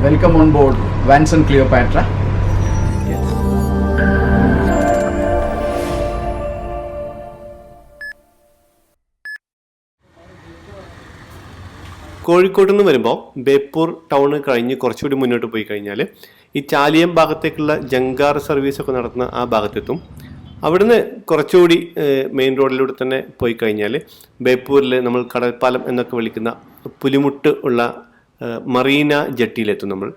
Welcome on board Vans and Cleopatra. Yes. Kozhikode നിന്ന് വരുമ്പോൾ Beypore town കഴിഞ്ഞ് കുറച്ചുകൂടി മുന്നോട്ട് പോയി കഴിഞ്ഞാൽ ഈ ചാലിയം ഭാഗത്തേക്കുള്ള ജങ്കാർ സർവീസൊക്കെ നടത്തുന്ന ആ ഭാഗത്തെത്തും. അവിടുന്ന് കുറച്ചുകൂടി മെയിൻ റോഡിലൂടെ തന്നെ പോയി കഴിഞ്ഞാൽ ബേപ്പൂരിൽ നമ്മൾ കടൽപ്പാലം എന്നൊക്കെ വിളിക്കുന്ന പുലിമുട്ട് ഉള്ള മറീന ജെട്ടിയിലെത്തും. നമ്മൾ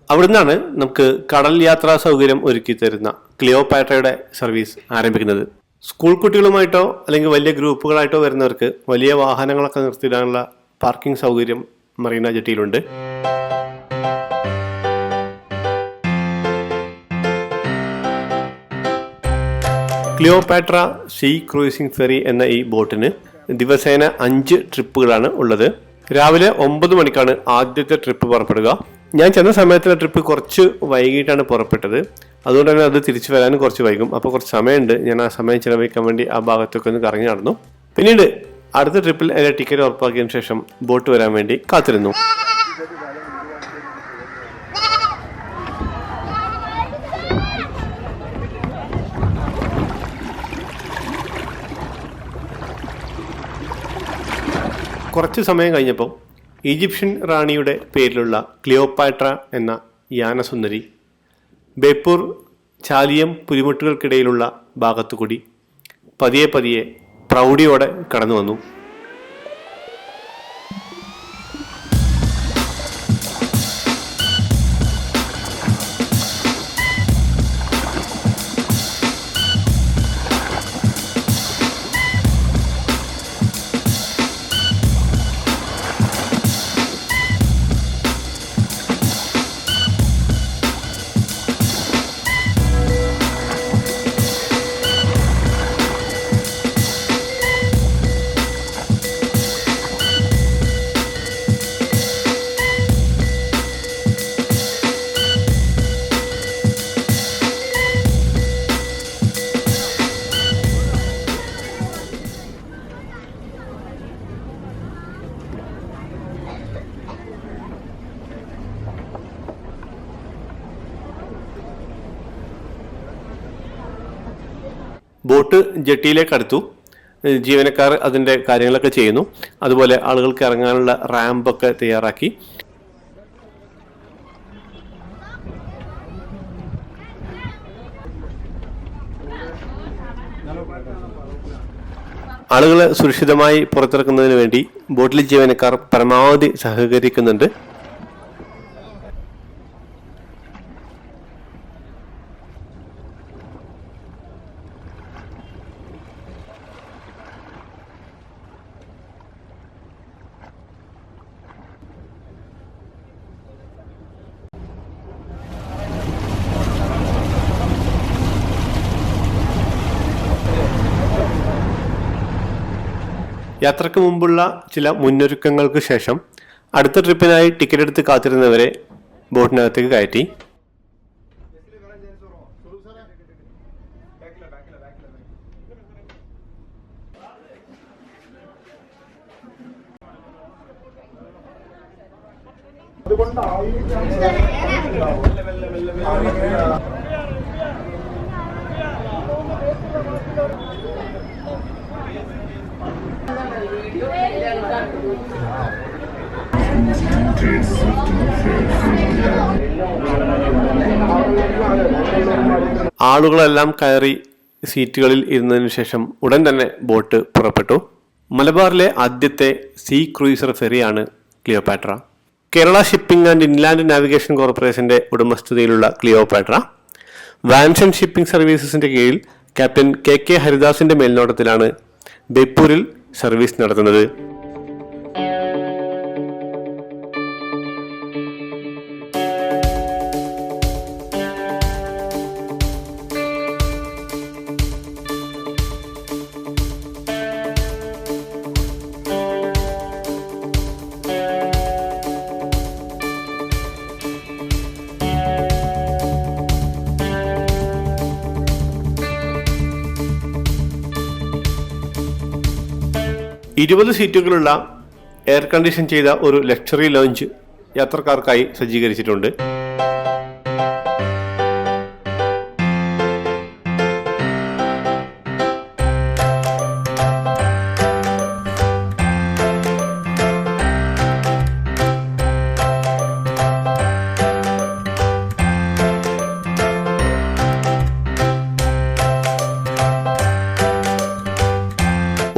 അവിടുന്നാണ് നമുക്ക് കടൽ യാത്രാ സൗകര്യം ഒരുക്കി തരുന്ന ക്ലിയോപാട്രയുടെ സർവീസ് ആരംഭിക്കുന്നത്. സ്കൂൾ കുട്ടികളുമായിട്ടോ അല്ലെങ്കിൽ വലിയ ഗ്രൂപ്പുകളായിട്ടോ വരുന്നവർക്ക് വലിയ വാഹനങ്ങളൊക്കെ നിർത്തിയിടാനുള്ള പാർക്കിംഗ് സൗകര്യം മറീന ജെട്ടിയിലുണ്ട്. ക്ലിയോപാട്ര സീ ക്രൂയിസിംഗ് ഫെറി എന്ന ഈ ബോട്ടിന് ദിവസേന 5 ട്രിപ്പുകളാണ് ഉള്ളത്. രാവിലെ 9 മണിക്കാണ് ആദ്യത്തെ ട്രിപ്പ് പുറപ്പെടുക. ഞാൻ ചെന്ന സമയത്തുള്ള ട്രിപ്പ് കുറച്ച് വൈകിട്ടാണ് പുറപ്പെട്ടത്. അതുകൊണ്ട് തന്നെ അത് തിരിച്ചു വരാനും കുറച്ച് വൈകും. അപ്പോൾ കുറച്ച് സമയമുണ്ട്. ഞാൻ ആ സമയം ചിലവഴിക്കാൻ വേണ്ടി ആ ഭാഗത്തൊക്കെ ഒന്ന് കറങ്ങി നടന്നു. പിന്നീട് അടുത്ത ട്രിപ്പിൽ എൻ്റെ ടിക്കറ്റ് ഉറപ്പാക്കിയതിനു ശേഷം ബോട്ട് വരാൻ വേണ്ടി കാത്തിരുന്നു. കുറച്ച് സമയം കഴിഞ്ഞപ്പോൾ ഈജിപ്ഷ്യൻ റാണിയുടെ പേരിലുള്ള ക്ലിയോപാട്ര എന്ന യാനസുന്ദരി ബേപ്പൂർ ചാലിയം പുലിമുട്ടുകൾക്കിടയിലുള്ള ഭാഗത്തുകൂടി പതിയെ പതിയെ പ്രൗഢിയോടെ കടന്നു വന്നു. ബോട്ട് ജെട്ടിയിലേക്ക് അടുത്തു. ജീവനക്കാർ അതിൻ്റെ കാര്യങ്ങളൊക്കെ ചെയ്യുന്നു. അതുപോലെ ആളുകൾക്ക് ഇറങ്ങാനുള്ള റാമ്പൊക്കെ തയ്യാറാക്കി. ആളുകളെ സുരക്ഷിതമായി പുറത്തിറക്കുന്നതിന് വേണ്ടി ബോട്ടിലെ ജീവനക്കാർ പരമാവധി സഹകരിക്കുന്നുണ്ട്. യാത്രക്ക് മുമ്പുള്ള ചില മുന്നൊരുക്കങ്ങൾക്ക് ശേഷം അടുത്ത ട്രിപ്പിനായി ടിക്കറ്റ് എടുത്ത് കാത്തിരുന്നവരെ ബോട്ടിനകത്തേക്ക് കയറ്റി. ആളുകളെല്ലാം കയറി സീറ്റുകളിൽ ഇരുന്നതിന് ശേഷം ഉടൻ തന്നെ ബോട്ട് പുറപ്പെട്ടു. മലബാറിലെ ആദ്യത്തെ സീ ക്രൂയിസർ ഫെറിയാണ് Cleopatra. Kerala shipping and inland navigation കോർപ്പറേഷന്റെ ഉടമസ്ഥതയിലുള്ള ക്ലിയോപാട്ര വാൻസ് ആൻഡ് ഷിപ്പിംഗ് സർവീസസിന്റെ കീഴിൽ ക്യാപ്റ്റൻ കെ ഹരിദാസിന്റെ മേൽനോട്ടത്തിലാണ് ബേപ്പൂരിൽ സർവീസ് നടത്തുന്നത്. ഇരുപത് സീറ്റുകളുള്ള എയർ കണ്ടീഷൻ ചെയ്ത ഒരു ലക്ഷറി ലോഞ്ച് യാത്രക്കാർക്കായി സജ്ജീകരിച്ചിട്ടുണ്ട്.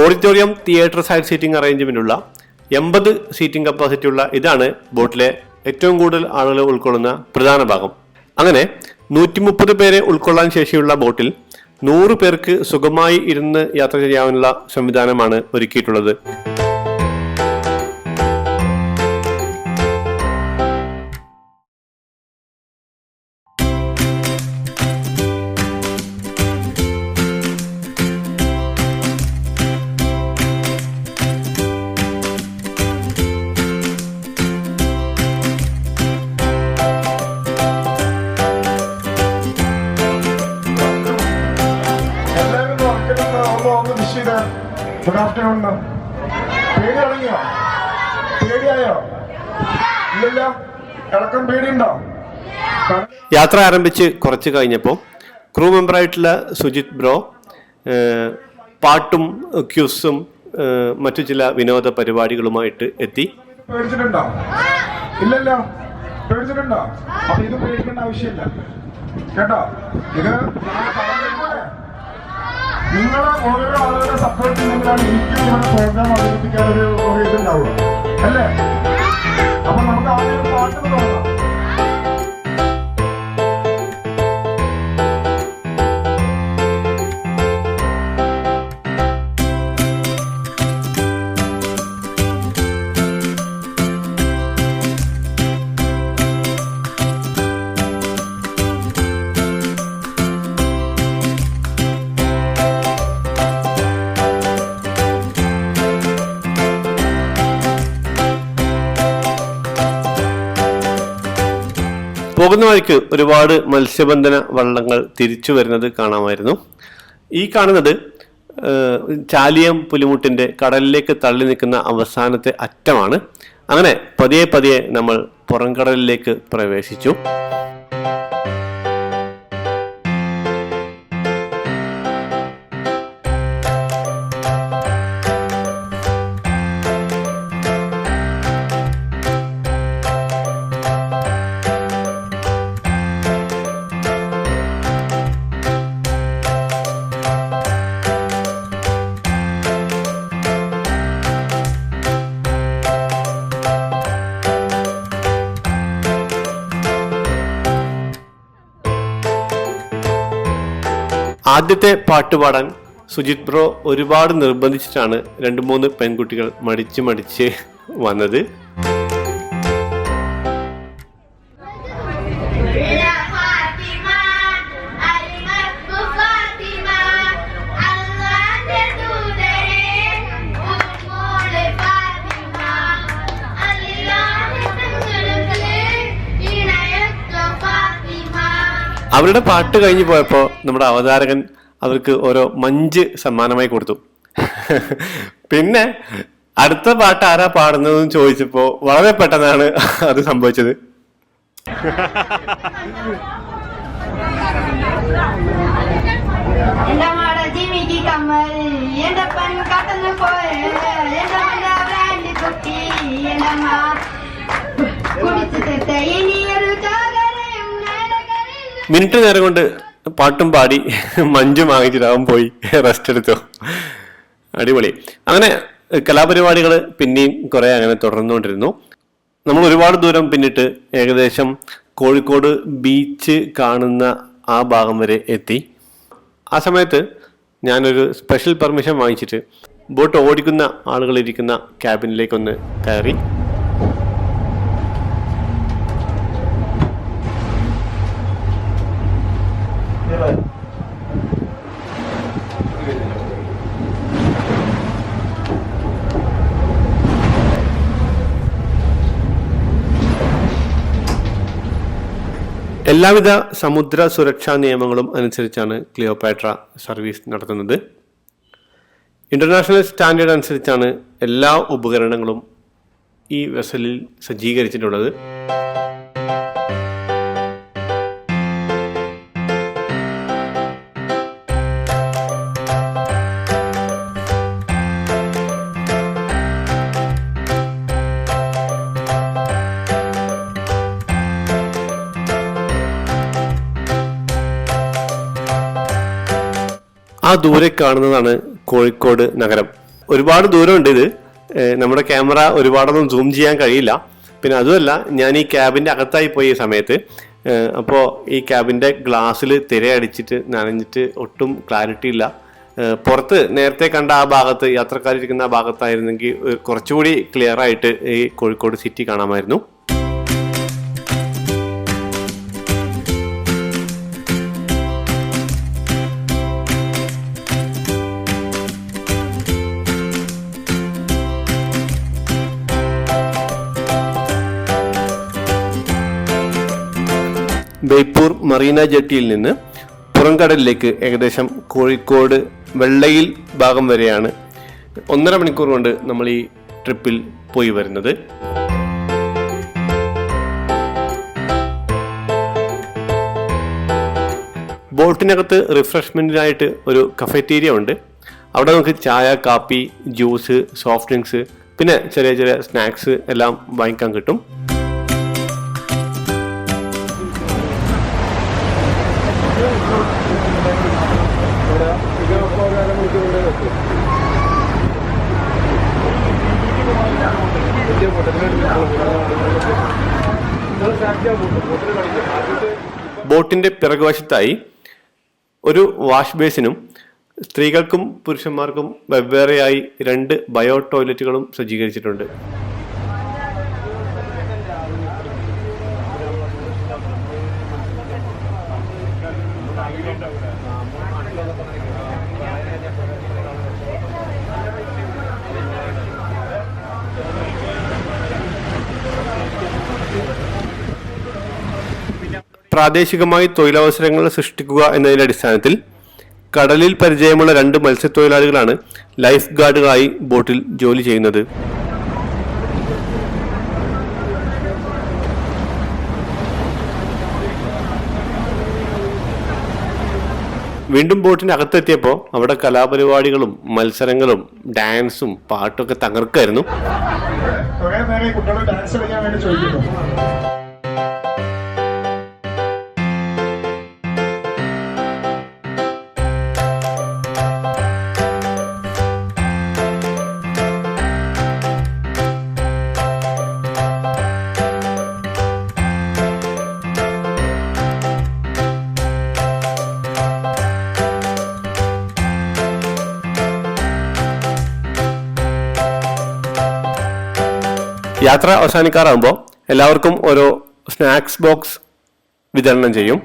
ഓഡിറ്റോറിയം, തിയേറ്റർ, സൈഡ് സീറ്റിംഗ് അറേഞ്ച്മെന്റുള്ള 80 സീറ്റിംഗ് കപ്പാസിറ്റി ഉള്ള ഇതാണ് ബോട്ടിലെ ഏറ്റവും കൂടുതൽ ആളുകളെ ഉൾക്കൊള്ളുന്ന പ്രധാന ഭാഗം. അങ്ങനെ 130 പേരെ ഉൾക്കൊള്ളാൻ ശേഷിയുള്ള ബോട്ടിൽ 100 പേർക്ക് സുഖമായി ഇരുന്ന് യാത്ര ചെയ്യാനുള്ള സംവിധാനമാണ് ഒരുക്കിയിട്ടുള്ളത്. Good afternoon. പേടി തുടങ്ങിയോ? പേടിയായോ? ഇല്ലല്ലോ. ഇളക്കം പേടിയുണ്ടോ? യാത്ര ആരംഭിച്ച് കുറച്ച് കഴിഞ്ഞപ്പോൾ ക്രൂ മെമ്പറായിട്ടുള്ള സുജിത് ബ്രോ പാട്ടും ക്യൂസും മറ്റു ചില വിനോദ പരിപാടികളുമായിട്ട് എത്തി. പേടിച്ചിട്ടുണ്ടോ? ഇല്ലല്ലോ. പേടിച്ചിട്ടുണ്ടോ? അപ്പൊ ഇത് പേടിക്കേണ്ട ആവശ്യമില്ല കേട്ടോ. ഇത് നിങ്ങളെ ഓരോ ആളുകളുടെ സപ്പോർട്ട് ചെയ്യുന്നതിലാണ് എനിക്ക് നിങ്ങളുടെ പ്രോഗ്രാം അവതരിപ്പിക്കാൻ ഒരു ഇതുണ്ടാവുള്ളൂ അല്ലേ? അപ്പൊ നമുക്ക് ആദ്യം ഒരു പാട്ട് തോന്നാം. പോകുന്ന വഴിക്ക് ഒരുപാട് മത്സ്യബന്ധന വള്ളങ്ങൾ തിരിച്ചു വരുന്നത് കാണാമായിരുന്നു. ഈ കാണുന്നത് ചാലിയം പുലിമുട്ടിന്റെ കടലിലേക്ക് തള്ളി നിൽക്കുന്ന അവസാനത്തെ അറ്റമാണ്. അങ്ങനെ പതിയെ പതിയെ നമ്മൾ പുറംകടലിലേക്ക് പ്രവേശിച്ചു. ആദ്യത്തെ പാട്ട് പാടാൻ സുജിത് ബ്രോ ഒരുപാട് നിർബന്ധിച്ചിട്ടാണ് 2-3 പെൺകുട്ടികൾ മടിച്ച് വന്നത്. അവരുടെ പാട്ട് കഴിഞ്ഞു പോയപ്പോൾ നമ്മുടെ അവതാരകൻ അവർക്ക് ഓരോ മഞ്ച് സമ്മാനമായി കൊടുത്തു. പിന്നെ അടുത്ത പാട്ട് ആരാ പാടുന്നതെന്ന് ചോദിച്ചപ്പോൾ വളരെ പെട്ടെന്നാണ് അത് സംഭവിച്ചത്. മിനിറ്റ് നേരം കൊണ്ട് പാട്ടും പാടി മഞ്ചും വാങ്ങിച്ചിട്ടാവും പോയി റെസ്റ്റ് എടുത്തു. അടിപൊളി. അങ്ങനെ കലാപരിപാടികൾ പിന്നെയും കുറെ അങ്ങനെ തുടർന്നുകൊണ്ടിരുന്നു. നമ്മൾ ഒരുപാട് ദൂരം പിന്നിട്ട് ഏകദേശം കോഴിക്കോട് ബീച്ച് കാണുന്ന ആ ഭാഗം വരെ എത്തി. ആ സമയത്ത് ഞാനൊരു സ്പെഷ്യൽ പെർമിഷൻ വാങ്ങിച്ചിട്ട് ബോട്ട് ഓടിക്കുന്ന ആളുകളിരിക്കുന്ന ക്യാബിനിലേക്കൊന്ന് കയറി. എല്ലാവിധ സമുദ്ര സുരക്ഷാ നിയമങ്ങളും അനുസരിച്ചാണ് ക്ലിയോപാട്ര സർവീസ് നടത്തുന്നത്. ഇന്റർനാഷണൽ സ്റ്റാൻഡേർഡ് അനുസരിച്ചാണ് എല്ലാ ഉപകരണങ്ങളും ഈ വെസലിൽ സജ്ജീകരിച്ചിട്ടുള്ളത്. ആ ദൂരെ കാണുന്നതാണ് കോഴിക്കോട് നഗരം. ഒരുപാട് ദൂരമുണ്ട്. ഇത് നമ്മുടെ ക്യാമറ ഒരുപാടൊന്നും സൂം ചെയ്യാൻ കഴിയില്ല. പിന്നെ അതുമല്ല, ഞാൻ ഈ ക്യാബിൻ്റെ അകത്തായി പോയി ഈ സമയത്ത്. അപ്പോൾ ഈ ക്യാബിൻ്റെ ഗ്ലാസ്സിൽ തിരയടിച്ചിട്ട് നനഞ്ഞിട്ട് ഒട്ടും ക്ലാരിറ്റി ഇല്ല. പുറത്ത് നേരത്തെ കണ്ട ആ ഭാഗത്ത്, യാത്രക്കാരിരിക്കുന്ന ആ ഭാഗത്തായിരുന്നെങ്കിൽ കുറച്ചുകൂടി ക്ലിയർ ആയിട്ട് ഈ കോഴിക്കോട് സിറ്റി കാണാമായിരുന്നു. ബേപ്പൂർ മറീന ജെട്ടിയിൽ നിന്ന് പുറംകടലിലേക്ക് ഏകദേശം കോഴിക്കോട് വെള്ളയിൽ ഭാഗം വരെയാണ് 1.5 മണിക്കൂർ കൊണ്ട് നമ്മൾ ഈ ട്രിപ്പിൽ പോയി വരുന്നത്. ബോട്ടിനകത്ത് റിഫ്രഷ്മെൻറ്റിനായിട്ട് ഒരു കഫറ്റീരിയ ഉണ്ട്. അവിടെ നമുക്ക് ചായ, കാപ്പി, ജ്യൂസ്, സോഫ്റ്റ് ഡ്രിങ്ക്സ്, പിന്നെ ചെറിയ ചെറിയ സ്നാക്സ് എല്ലാം വാങ്ങിക്കാൻ കിട്ടും. ബോട്ടിന്റെ പിറകുവശത്തായി ഒരു വാഷ് ബേസിനും സ്ത്രീകൾക്കും പുരുഷന്മാർക്കും വെവ്വേറെയായി 2 ബയോ ടോയ്ലറ്റുകളും സജ്ജീകരിച്ചിട്ടുണ്ട്. പ്രാദേശികമായി തൊഴിലവസരങ്ങൾ സൃഷ്ടിക്കുക എന്നതിന്റെ അടിസ്ഥാനത്തിൽ കടലിൽ പരിചയമുള്ള 2 മത്സ്യത്തൊഴിലാളികളാണ് ലൈഫ് ഗാർഡുകളായി ബോട്ടിൽ ജോലി ചെയ്യുന്നത്. വീണ്ടും ബോട്ടിന് അകത്തെത്തിയപ്പോൾ അവിടെ കലാപരിപാടികളും മത്സരങ്ങളും ഡാൻസും പാട്ടൊക്കെ തകർക്കായിരുന്നു. യാത്ര അവസാനിക്കാറാകുമ്പോൾ എല്ലാവർക്കും ഓരോ സ്നാക്സ് ബോക്സ് വിതരണം ചെയ്യും.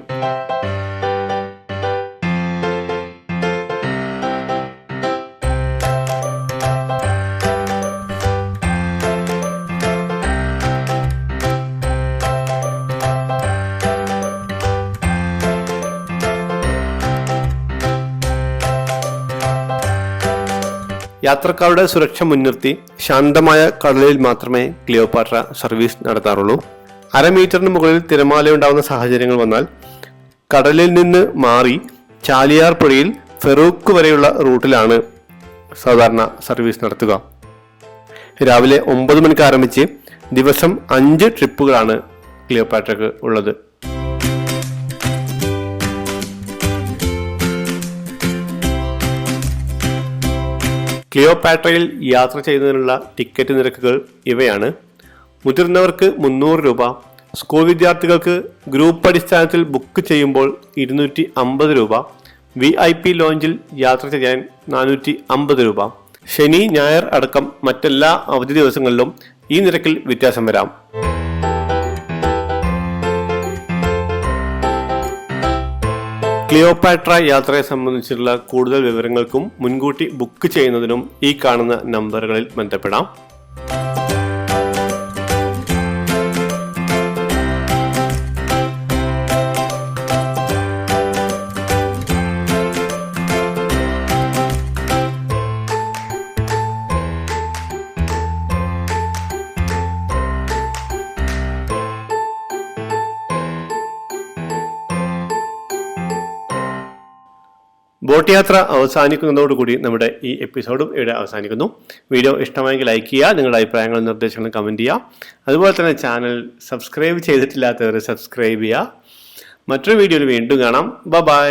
യാത്രക്കാരുടെ സുരക്ഷ മുൻനിർത്തി ശാന്തമായ കടലിൽ മാത്രമേ ക്ലിയോപാട്ര സർവീസ് നടത്താറുള്ളൂ. 1/2 മീറ്ററിന് മുകളിൽ തിരമാലയുണ്ടാവുന്ന സാഹചര്യങ്ങൾ വന്നാൽ കടലിൽ നിന്ന് മാറി ചാലിയാർ പുഴയിൽ ഫെറൂക്ക് വരെയുള്ള റൂട്ടിലാണ് സാധാരണ സർവീസ് നടത്തുക. രാവിലെ 9 മണിക്ക് ആരംഭിച്ച് ദിവസം 5 ട്രിപ്പുകളാണ് ക്ലിയോപാട്രക്ക് ഉള്ളത്. ക്ലിയോപാട്രയിൽ യാത്ര ചെയ്യുന്നതിനുള്ള ടിക്കറ്റ് നിരക്കുകൾ ഇവയാണ്. മുതിർന്നവർക്ക് 300 രൂപ, സ്കൂൾ വിദ്യാർത്ഥികൾക്ക് ഗ്രൂപ്പ് അടിസ്ഥാനത്തിൽ ബുക്ക് ചെയ്യുമ്പോൾ 250 രൂപ, VIP ലോഞ്ചിൽ യാത്ര ചെയ്യാൻ 450 രൂപ. ശനി, ഞായർ അടക്കം മറ്റെല്ലാ അവധി ദിവസങ്ങളിലും ഈ നിരക്കിൽ വ്യത്യാസം വരാം. ക്ലിയോപാട്ര യാത്രയെ സംബന്ധിച്ചുള്ള കൂടുതൽ വിവരങ്ങൾക്കും മുൻകൂട്ടി ബുക്ക് ചെയ്യുന്നതിനും ഈ കാണുന്ന നമ്പറുകളിൽ ബന്ധപ്പെടാം. ബോട്ട് യാത്ര അവസാനിക്കുന്നതോടുകൂടി നമ്മുടെ ഈ എപ്പിസോഡും ഇവിടെ അവസാനിക്കുന്നു. വീഡിയോ ഇഷ്ടമായെങ്കിൽ ലൈക്ക് ചെയ്യുക, നിങ്ങളുടെ അഭിപ്രായങ്ങളും നിർദ്ദേശങ്ങളും കമൻറ്റ് ചെയ്യുക. അതുപോലെ തന്നെ ചാനൽ സബ്സ്ക്രൈബ് ചെയ്തിട്ടില്ലാത്തവർ സബ്സ്ക്രൈബ് ചെയ്യുക. മറ്റൊരു വീഡിയോയിൽ വീണ്ടും കാണാം. ബൈ.